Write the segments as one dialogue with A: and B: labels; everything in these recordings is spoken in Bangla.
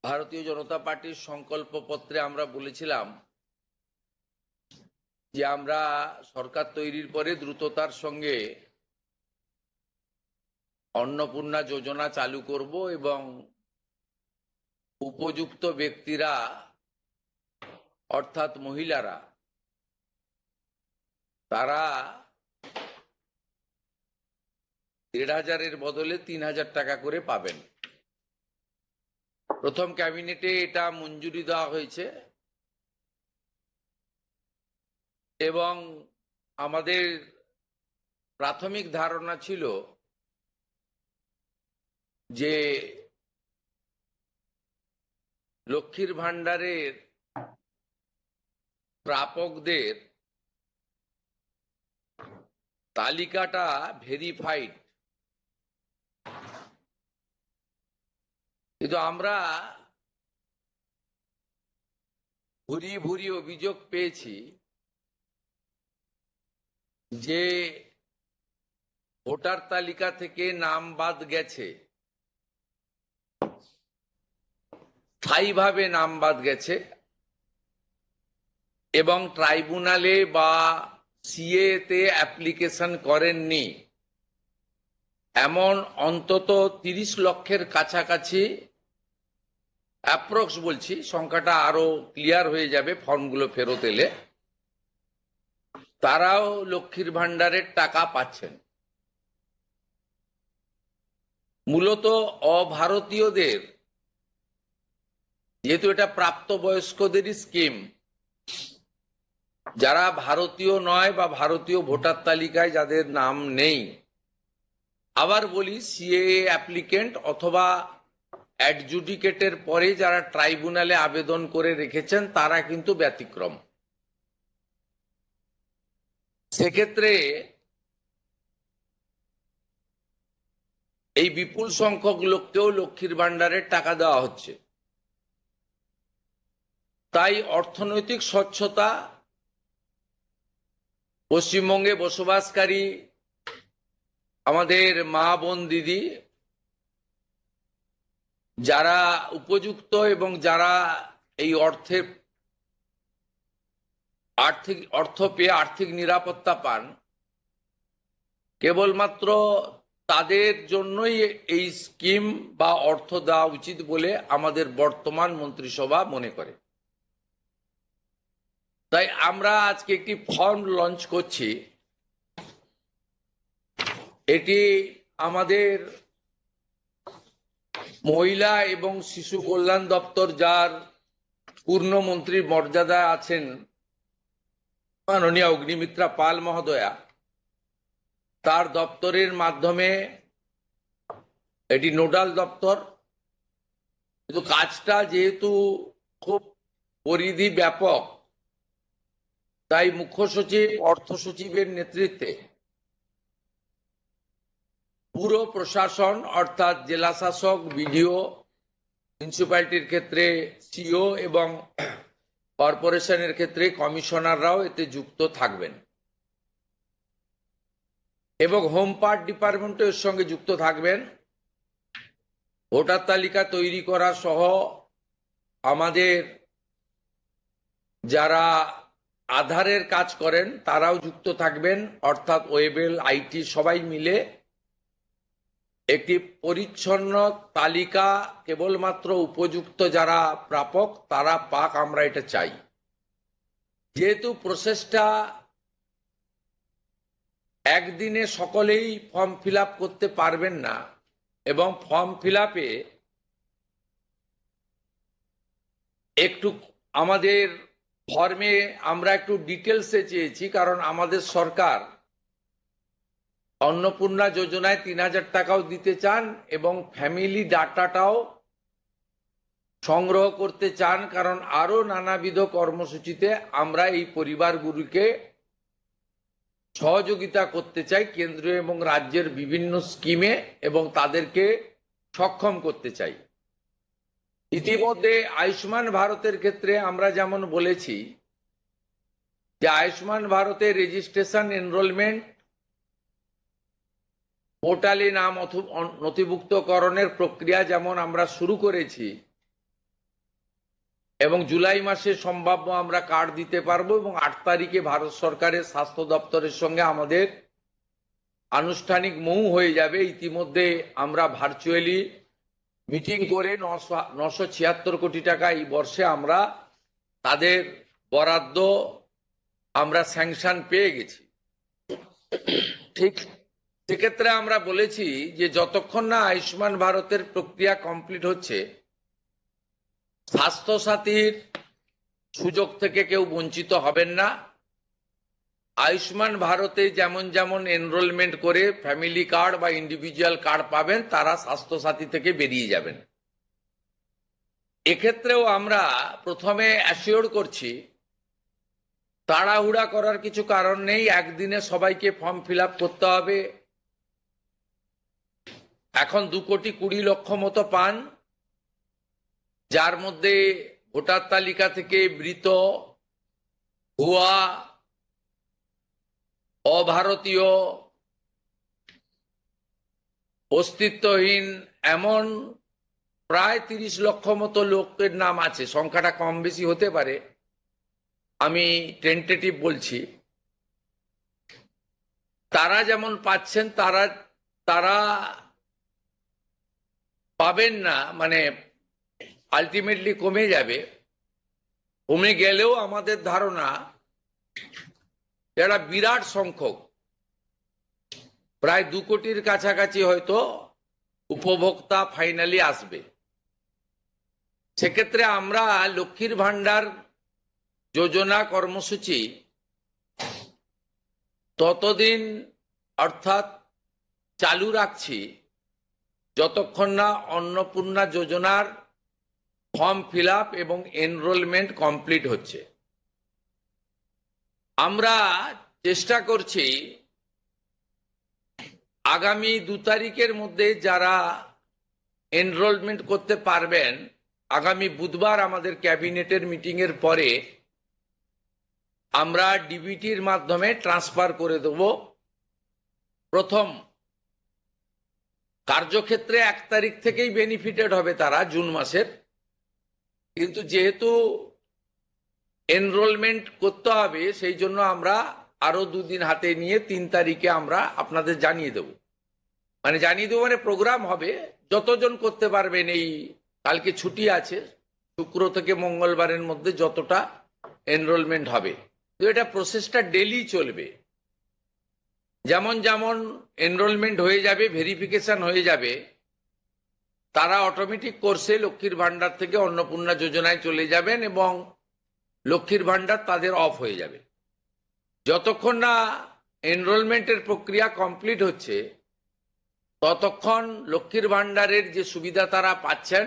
A: ভারতীয় জনতা পার্টির সংকল্পপত্রে আমরা বলেছিলাম যে আমরা সরকার তৈরির পরে দ্রুততার সঙ্গে অন্নপূর্ণা যোজনা চালু করব এবং উপযুক্ত ব্যক্তিরা অর্থাৎ মহিলারা তারা ১,৫০০-এর বদলে ৩,০০০ টাকা করে পাবেন। প্রথম ক্যাবিনেটে এটা মঞ্জুরি দেওয়া হয়েছে এবং আমাদের প্রাথমিক ধারণা ছিল যে লক্ষ্মীর ভাণ্ডারের প্রাপকদের তালিকাটা ভেরিফাইড, কিন্তু আমরা ভুরিয়ে ভুরিয়ে অভিযোগ পেয়েছি যে ভোটার তালিকা থেকে নাম বাদ গেছে, স্থায়ীভাবে নাম বাদ গেছে এবং ট্রাইব্যুনালে বা সিএ তে অ্যাপ্লিকেশন করেননি এমন অন্তত ৩০ লক্ষের কাছাকাছি, অ্যাপ্রক্স বলছি, সংখ্যাটা আরো ক্লিয়ার হয়ে যাবে ফর্মগুলো ফেরত এলে, তারাও লক্ষ্মীর ভাণ্ডারের টাকা পাচ্ছেন। মূলত অভারতীয়দের, যেহেতু এটা প্রাপ্তবয়স্কদেরই স্কিম, যারা ভারতীয় নয় বা ভারতীয় ভোটার তালিকায় যাদের নাম নেই, আবার বলি সিএএ অ্যাপ্লিকেন্ট অথবা অ্যাডজুডিকেটের পরে যারা ট্রাইব্যুনালে আবেদন করে রেখেছেন তারা কিন্তু ব্যতিক্রম। সেক্ষেত্রে এই বিপুল সংখ্যক লোককেও লক্ষ্মীর ভাণ্ডারের টাকা দেওয়া হচ্ছে। তাই অর্থনৈতিক স্বচ্ছতা, পশ্চিমবঙ্গে বসবাসকারী আমাদের মা বোন দিদি যারা উপযুক্ত এবং যারা এই অর্থ পেয়ে আর্থিক নিরাপত্তা পান, কেবলমাত্র তাদের জন্যই এই স্কিম বা অর্থ দেওয়া উচিত বলে আমাদের বর্তমান মন্ত্রিসভা মনে করে। তাই আমরা আজকে একটি ফর্ম লঞ্চ করছি। এটি আমাদের মহিলা এবং শিশু কল্যাণ দপ্তর, যার পূর্ণমন্ত্রীর মর্যাদায় আছেন মাননীয় অগ্নিমিত্রা পাল মহোদয়া, তার দপ্তরের মাধ্যমে, এটি নোডাল দপ্তর, কিন্তু কাজটা যেহেতু খুব পরিধি ব্যাপক, তাই মুখ্য সচিব, অর্থ সচিবের নেতৃত্বে পুরো প্রশাসন অর্থাৎ জেলা শাসক, বিডিও, মিউনিসিপ্যালিটির ক্ষেত্রে সিও এবং কর্পোরেশনের ক্ষেত্রে কমিশনাররাও এতে যুক্ত থাকবেন এবং হোম পার্ট ডিপার্টমেন্টও এর সঙ্গে যুক্ত থাকবেন। ভোটার তালিকা তৈরি করা সহ আমাদের যারা আধারের কাজ করেন তারাও যুক্ত থাকবেন, অর্থাৎ ওয়েবেল, আইটি সবাই মিলে একটি পরিচ্ছন্ন তালিকা কেবলমাত্র উপযুক্ত যারা প্রাপক তারা পাক, আমরা এটা চাই। যেহেতু প্রসেসটা একদিনে সকলেই ফর্ম ফিল আপ করতে পারবেন না এবং ফর্ম ফিল আপে একটু আমাদের ফর্মে আমরা একটু ডিটেলসে চেয়েছি, কারণ আমাদের সরকার অন্নপূর্ণা যোজনায় ৩,০০০ টাকাও দিতে চান এবং ফ্যামিলি ডাটাটাও সংগ্রহ করতে চান, কারণ আরো নানাবিধ কর্মসূচিতে আমরা এই পরিবারগুলিকে সহযোগিতা করতে চাই কেন্দ্রীয় এবং রাজ্যের বিভিন্ন স্কিমে এবং তাদেরকে সক্ষম করতে চাই। ইতিমধ্যে আয়ুষ্মান ভারতের ক্ষেত্রে আমরা যেমন বলেছি যে আয়ুষ্মান ভারতের রেজিস্ট্রেশন, এনরোলমেন্ট, পোর্টালে নাম নথিভুক্তকরণের প্রক্রিয়া যেমন আমরা শুরু করেছি, এবং জুলাই মাসে সম্ভাব্য আমরা কার্ড দিতে পারবো এবং 8 তারিখে ভারত সরকারের স্বাস্থ্য দপ্তরের সঙ্গে আমাদের আনুষ্ঠানিক মৌ হয়ে যাবে। ইতিমধ্যে আমরা ভার্চুয়ালি মিটিং করে 976 কোটি টাকা এই বর্ষে আমরা তাদের বরাদ্দ আমরা স্যাংশন পেয়ে গেছি। ঠিক সেক্ষেত্রে আমরা বলেছি যে যতক্ষণ না আয়ুষ্মান ভারতের প্রক্রিয়া কমপ্লিট হচ্ছে, স্বাস্থ্যসাথীর সুযোগ থেকে কেউ বঞ্চিত হবেন না। আয়ুষ্মান ভারতে যেমন যেমন এনরোলমেন্ট করে ফ্যামিলি কার্ড বা ইন্ডিভিজুয়াল কার্ড পাবেন, তারা স্বাস্থ্যসাথী থেকে বেরিয়ে যাবেন। এক্ষেত্রেও আমরা প্রথমে অ্যাসিওর করছি, তাড়াহুড়া করার কিছু কারণ নেই। একদিনে সবাইকে ফর্ম ফিল আপ করতে হবে। এখন 2,20,00,000 মতো পান, যার মধ্যে ভোটার তালিকা থেকে মৃত, ভুয়া, অভারতীয়, অস্তিত্বহীন এমন প্রায় 30 লক্ষ মতো লোকের নাম আছে। সংখ্যাটা কম বেশি হতে পারে, আমি টেন্টেটিভ বলছি। তারা যেমন পাচ্ছেন তারা পাবেন না, মানে আলটিমেটলি কমে যাবে। কমে গেলেও আমাদের ধারণা যারা বিরাট সংখ্যক, প্রায় 2 কোটির কাছাকাছি হয়তো উপভোক্তা ফাইনালি আসবে। সেক্ষেত্রে আমরা লক্ষ্মীর ভান্ডার যোজনা কর্মসূচি ততদিন অর্থাৎ চালু রাখছি যতক্ষণ না অন্নপূর্ণা যোজনার ফর্ম ফিল আপ এবং এনরোলমেন্ট কমপ্লিট হচ্ছে। আমরা চেষ্টা করছি আগামী 2 তারিখের মধ্যে যারা এনরোলমেন্ট করতে পারবেন, আগামী বুধবার আমাদের ক্যাবিনেটের মিটিং এর পরে আমরা ডিবিটির মাধ্যমে ট্রান্সফার করে দেব। প্রথম কার্যক্ষেত্রে 1 তারিখ থেকেই বেনিফিটেড হবে তারা, জুন মাসের। কিন্তু যেহেতু এনরোলমেন্ট করতে হবে, সেই জন্য আমরা আরো 2 দিন হাতে নিয়ে 3 তারিখে আমরা আপনাদের জানিয়ে দেব। মানে জানিয়ে দেবো মানে প্রোগ্রাম হবে, যতজন করতে পারবেন। এই কালকে ছুটি আছে, শুক্র থেকে মঙ্গলবারের মধ্যে যতটা এনরোলমেন্ট হবে। তো এটা প্রসেসটা ডেলি চলবে। যেমন যেমন এনরোলমেন্ট হয়ে যাবে, ভেরিফিকেশন হয়ে যাবে, তারা অটোমেটিক কোর্সে লক্ষ্মীর ভান্ডার থেকে অন্নপূর্ণা যোজনায় চলে যাবেন এবং লক্ষ্মীর ভান্ডার তাদের অফ হয়ে যাবে। যতক্ষণ না এনরোলমেন্টের প্রক্রিয়া কমপ্লিট হচ্ছে, ততক্ষণ লক্ষ্মীর ভান্ডারের যে সুবিধা তারা পাচ্ছেন,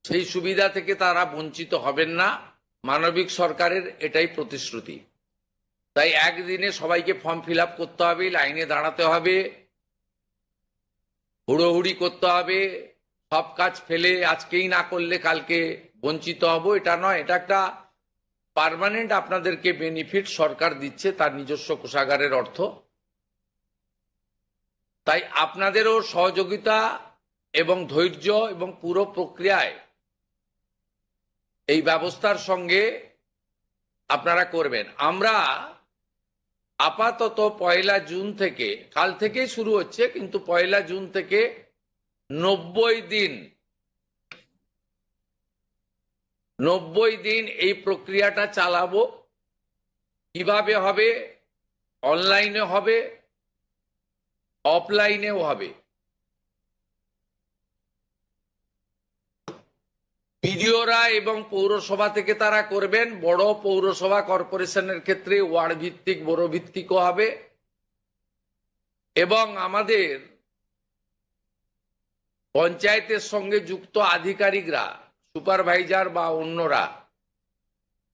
A: সেই সুবিধা থেকে তারা বঞ্চিত হবেন না। মানবিক সরকারের এটাই প্রতিশ্রুতি। তাই একদিনে সবাইকে ফর্ম ফিল আপ করতে হবে, লাইনে দাঁড়াতে হবে, হুড়োহুড়ি করতে হবে, সব কাজ ফেলে আজকেই না করলে কালকে বঞ্চিত হব, এটা নয়। এটা একটা পার্মানেন্ট আপনাদেরকে বেনিফিট সরকার দিচ্ছে তার নিজস্ব কোষাগারের অর্থ। তাই আপনাদেরও সহযোগিতা এবং ধৈর্য এবং পুরো প্রক্রিয়ায় এই ব্যবস্থার সঙ্গে আপনারা করবেন। আমরা আপাতত 1 জুন থেকে, কাল থেকেই শুরু হচ্ছে, কিন্তু 1 জুন থেকে 90 দিন এই প্রক্রিয়াটা চালাবো। কিভাবে হবে? অনলাইনে হবে, অফলাইনেও হবে। বিডিওরা এবং পৌরসভা থেকে তারা করবেন। বড় পৌরসভা কর্পোরেশনের ক্ষেত্রে ওয়ার্ড ভিত্তিক, বড় ভিত্তিকও হবে। এবং আমাদের পঞ্চায়েতের সঙ্গে যুক্ত আধিকারিকরা, সুপারভাইজার বা অন্যরা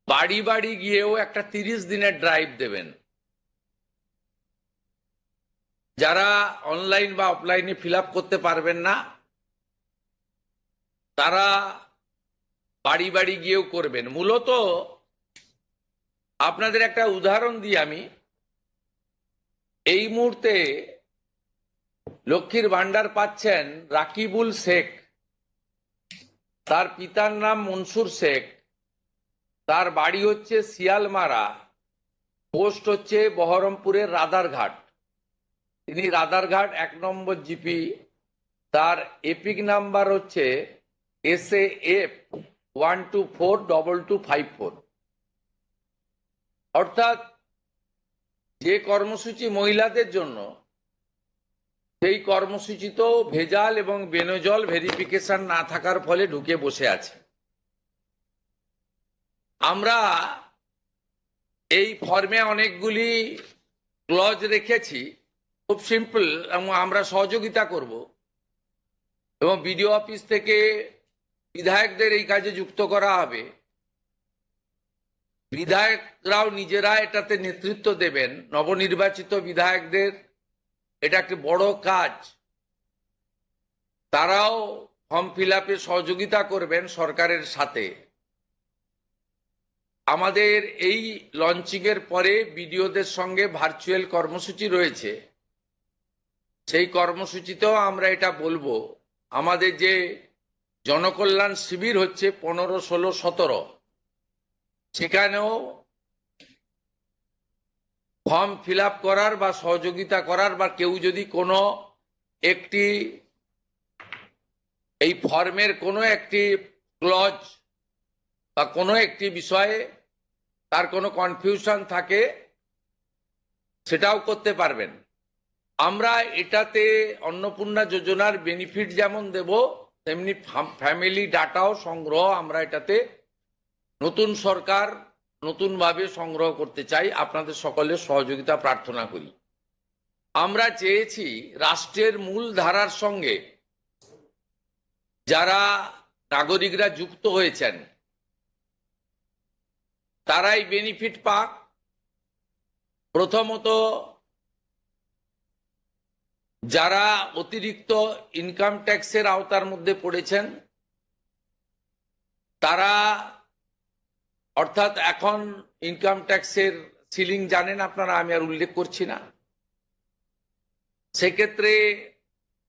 A: বাড়ি বাড়ি গিয়েও একটা 30 দিনের ড্রাইভ দেবেন। যারা অনলাইন বা অফলাইনে ফিল আপ করতে পারবেন না, তারা বাড়ি বাড়ি গিয়েও করবেন। মূলত আপনাদের একটা উদাহরণ দিই আমি। এই মুহূর্তে লক্ষ্মীর ভান্ডার পাচ্ছেন রাকিবুল শেখ, তার পিতার নাম মনসুর শেখ, তার বাড়ি হচ্ছে শিয়ালমারা, পোস্ট হচ্ছে বহরমপুরের রাদারঘাট। তিনি রাদারঘাট 1 নম্বর জিপি। তার এপিক নাম্বার হচ্ছে SAF 1242254। অর্থাৎ যে কর্মসূচি মহিলাদের জন্য, সেই কর্মসূচিতেও ভেজাল এবং বেনজল ভেরিফিকেশন না থাকার ফলে ঢুকে বসে আছে। আমরা এই ফর্মে অনেকগুলি ক্লজ রেখেছি, খুব সিম্পল, এবং আমরা সহযোগিতা করব এবং বিডিও অফিস থেকে বিধায়কদের এই কাজে যুক্ত করা হবে। বিধায়করাও নিজেরা এটাতে নেতৃত্ব দেবেন। নবনির্বাচিত বিধায়কদের এটা একটি বড় কাজ, তারাও ফর্ম ফিল আপে সহযোগিতা করবেন সরকারের সাথে। আমাদের এই লঞ্চিং এর পরে বিডিওদের সঙ্গে ভার্চুয়াল কর্মসূচি রয়েছে, সেই কর্মসূচিতেও আমরা এটা বলবো। আমাদের যে জনকল্যাণ শিবির হচ্ছে 15, 16, 17, সেখানেও ফর্ম ফিল আপ করার বা সহযোগিতা করার, বা কেউ যদি কোনো একটি এই ফর্মের কোনো একটি ক্লজ বা কোনো একটি বিষয়ে তার কোনো কনফিউশন থাকে, সেটাও করতে পারবেন। আমরা এটাতে অন্নপূর্ণা যোজনার বেনিফিট যেমন দেব, তেমনি ফ্যামিলি ডাটাও সংগ্রহ আমরা এটাতে নতুন সরকার নতুনভাবে সংগ্রহ করতে চাই। আপনাদের সকলের সহযোগিতা প্রার্থনা করি। আমরা চেয়েছি রাষ্ট্রের মূল ধারার সঙ্গে যারা নাগরিকরা যুক্ত হয়েছেন তারাই বেনিফিট পাক। প্রথমত, যারা অতিরিক্ত ইনকাম ট্যাক্সের আওতার মধ্যে পড়েছেন তারা, অর্থাৎ এখন ইনকাম ট্যাক্সের সিলিং জানেন আপনারা, আমি আর উল্লেখ করছি না। সেক্ষেত্রে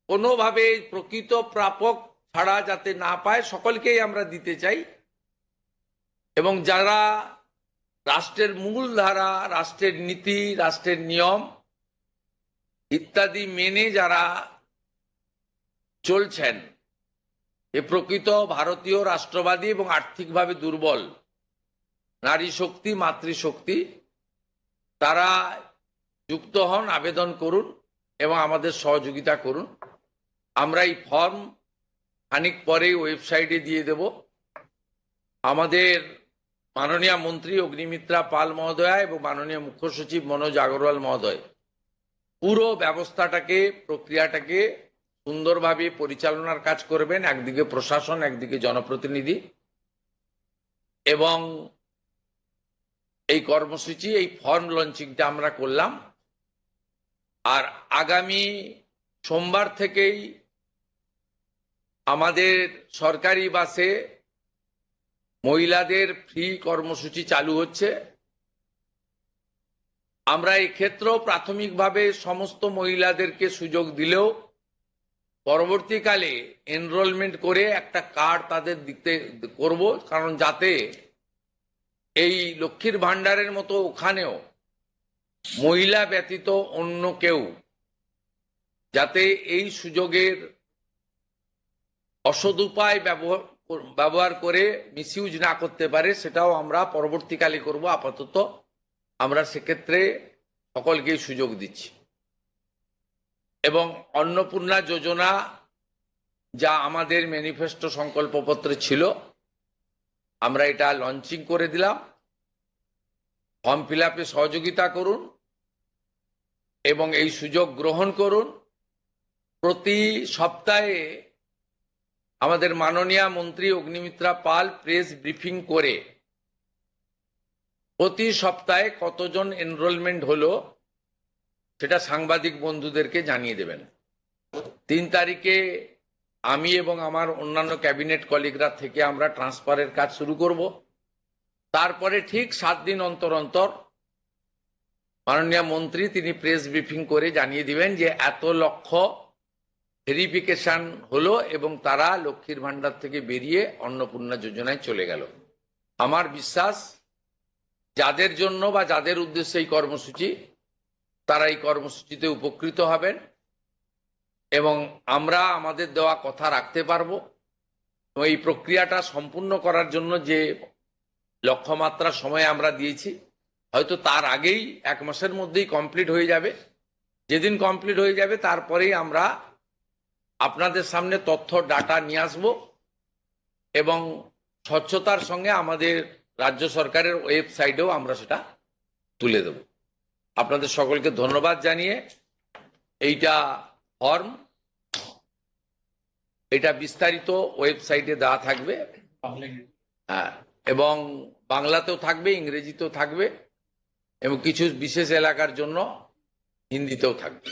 A: কোনোভাবে প্রকৃত প্রাপক ছাড়া যাতে না পায়, সকলকেই আমরা দিতে চাই। এবং যারা রাষ্ট্রের মূল ধারা, রাষ্ট্রের নীতি, রাষ্ট্রের নিয়ম ইত্যাদি মেনে যারা চলছেন, এ প্রকৃত ভারতীয় রাষ্ট্রবাদী এবং আর্থিকভাবে দুর্বল নারী শক্তি, মাতৃশক্তি, তারা যুক্ত হন, আবেদন করুন এবং আমাদের সহযোগিতা করুন। আমরা এই ফর্ম খানিক পরেই ওয়েবসাইটে দিয়ে দেব। আমাদের মাননীয় মন্ত্রী অগ্নিমিত্রা পাল মহোদয়া এবং মাননীয় মুখ্য সচিব মনোজ আগরওয়াল মহোদয় পুরো ব্যবস্থাটাকে, প্রক্রিয়াটাকে সুন্দরভাবে পরিচালনার কাজ করবেন। একদিকে প্রশাসন, একদিকে জনপ্রতিনিধি। এবং এই কর্মসূচি, এই ফর্ম লঞ্চিংটা আমরা করলাম। আর আগামী সোমবার থেকেই আমাদের সরকারি বাসে মহিলাদের ফ্রি কর্মসূচি চালু হচ্ছে। আমরা এই ক্ষেত্রেও প্রাথমিকভাবে সমস্ত মহিলাদেরকে সুযোগ দিলেও পরবর্তীকালে এনরোলমেন্ট করে একটা কার্ড তাদের দিতে করব, কারণ যাতে এই লক্ষ্মীর ভান্ডারের মতো ওখানেও মহিলা ব্যতীত অন্য কেউ যাতে এই সুযোগের অসদুপায় ব্যবহার করে মিসইউজ না করতে পারে, সেটাও আমরা পরবর্তীকালে করব। আপাতত আমরা সেক্ষেত্রে সকলকেই সুযোগ দিচ্ছি। এবং অন্নপূর্ণা যোজনা যা আমাদের ম্যানিফেস্টো সংকল্পপত্রে ছিল, আমরা এটা লঞ্চিং করে দিলাম। ফর্ম ফিল আপে সহযোগিতা করুন এবং এই সুযোগ গ্রহণ করুন। প্রতি সপ্তাহে আমাদের মাননীয় মন্ত্রী অগ্নিমিত্রা পাল প্রেস ব্রিফিং করে প্রতি সপ্তাহে কতজন এনরোলমেন্ট হলো সেটা সাংবাদিক বন্ধুদেরকে জানিয়ে দেবেন। 3 তারিখে আমি এবং আমার অন্যান্য ক্যাবিনেট কলিগরা থেকে আমরা ট্রান্সফারের কাজ শুরু করব। তারপরে ঠিক 7 দিন অন্তর অন্তর মাননীয় মন্ত্রী তিনি প্রেস ব্রিফিং করে জানিয়ে দিবেন যে এত লক্ষ ভেরিফিকেশন হলো এবং তারা লক্ষ্মীর ভান্ডার থেকে বেরিয়ে অন্নপূর্ণা যোজনায় চলে গেল। আমার বিশ্বাস যাদের জন্য বা যাদের উদ্দেশ্যে এই কর্মসূচি, তারা এই কর্মসূচিতে উপকৃত হবেন এবং আমরা আমাদের দেওয়া কথা রাখতে পারবো। এই প্রক্রিয়াটা সম্পূর্ণ করার জন্য যে লক্ষ্যমাত্রা সময় আমরা দিয়েছি, হয়তো তার আগেই 1 মাসের মধ্যেই কমপ্লিট হয়ে যাবে। যেদিন কমপ্লিট হয়ে যাবে তারপরেই আমরা আপনাদের সামনে তথ্য ডাটা নিয়ে আসব এবং স্বচ্ছতার সঙ্গে আমাদের রাজ্য সরকারের ওয়েবসাইটেও আমরা সেটা তুলে দেব। আপনাদের সকলকে ধন্যবাদ জানিয়ে এইটা ফর্ম, এটা বিস্তারিত ওয়েবসাইটে দেওয়া থাকবে, হ্যাঁ, এবং বাংলাতেও থাকবে, ইংরেজিতেও থাকবে এবং কিছু বিশেষ এলাকার জন্য হিন্দিতেও থাকবে।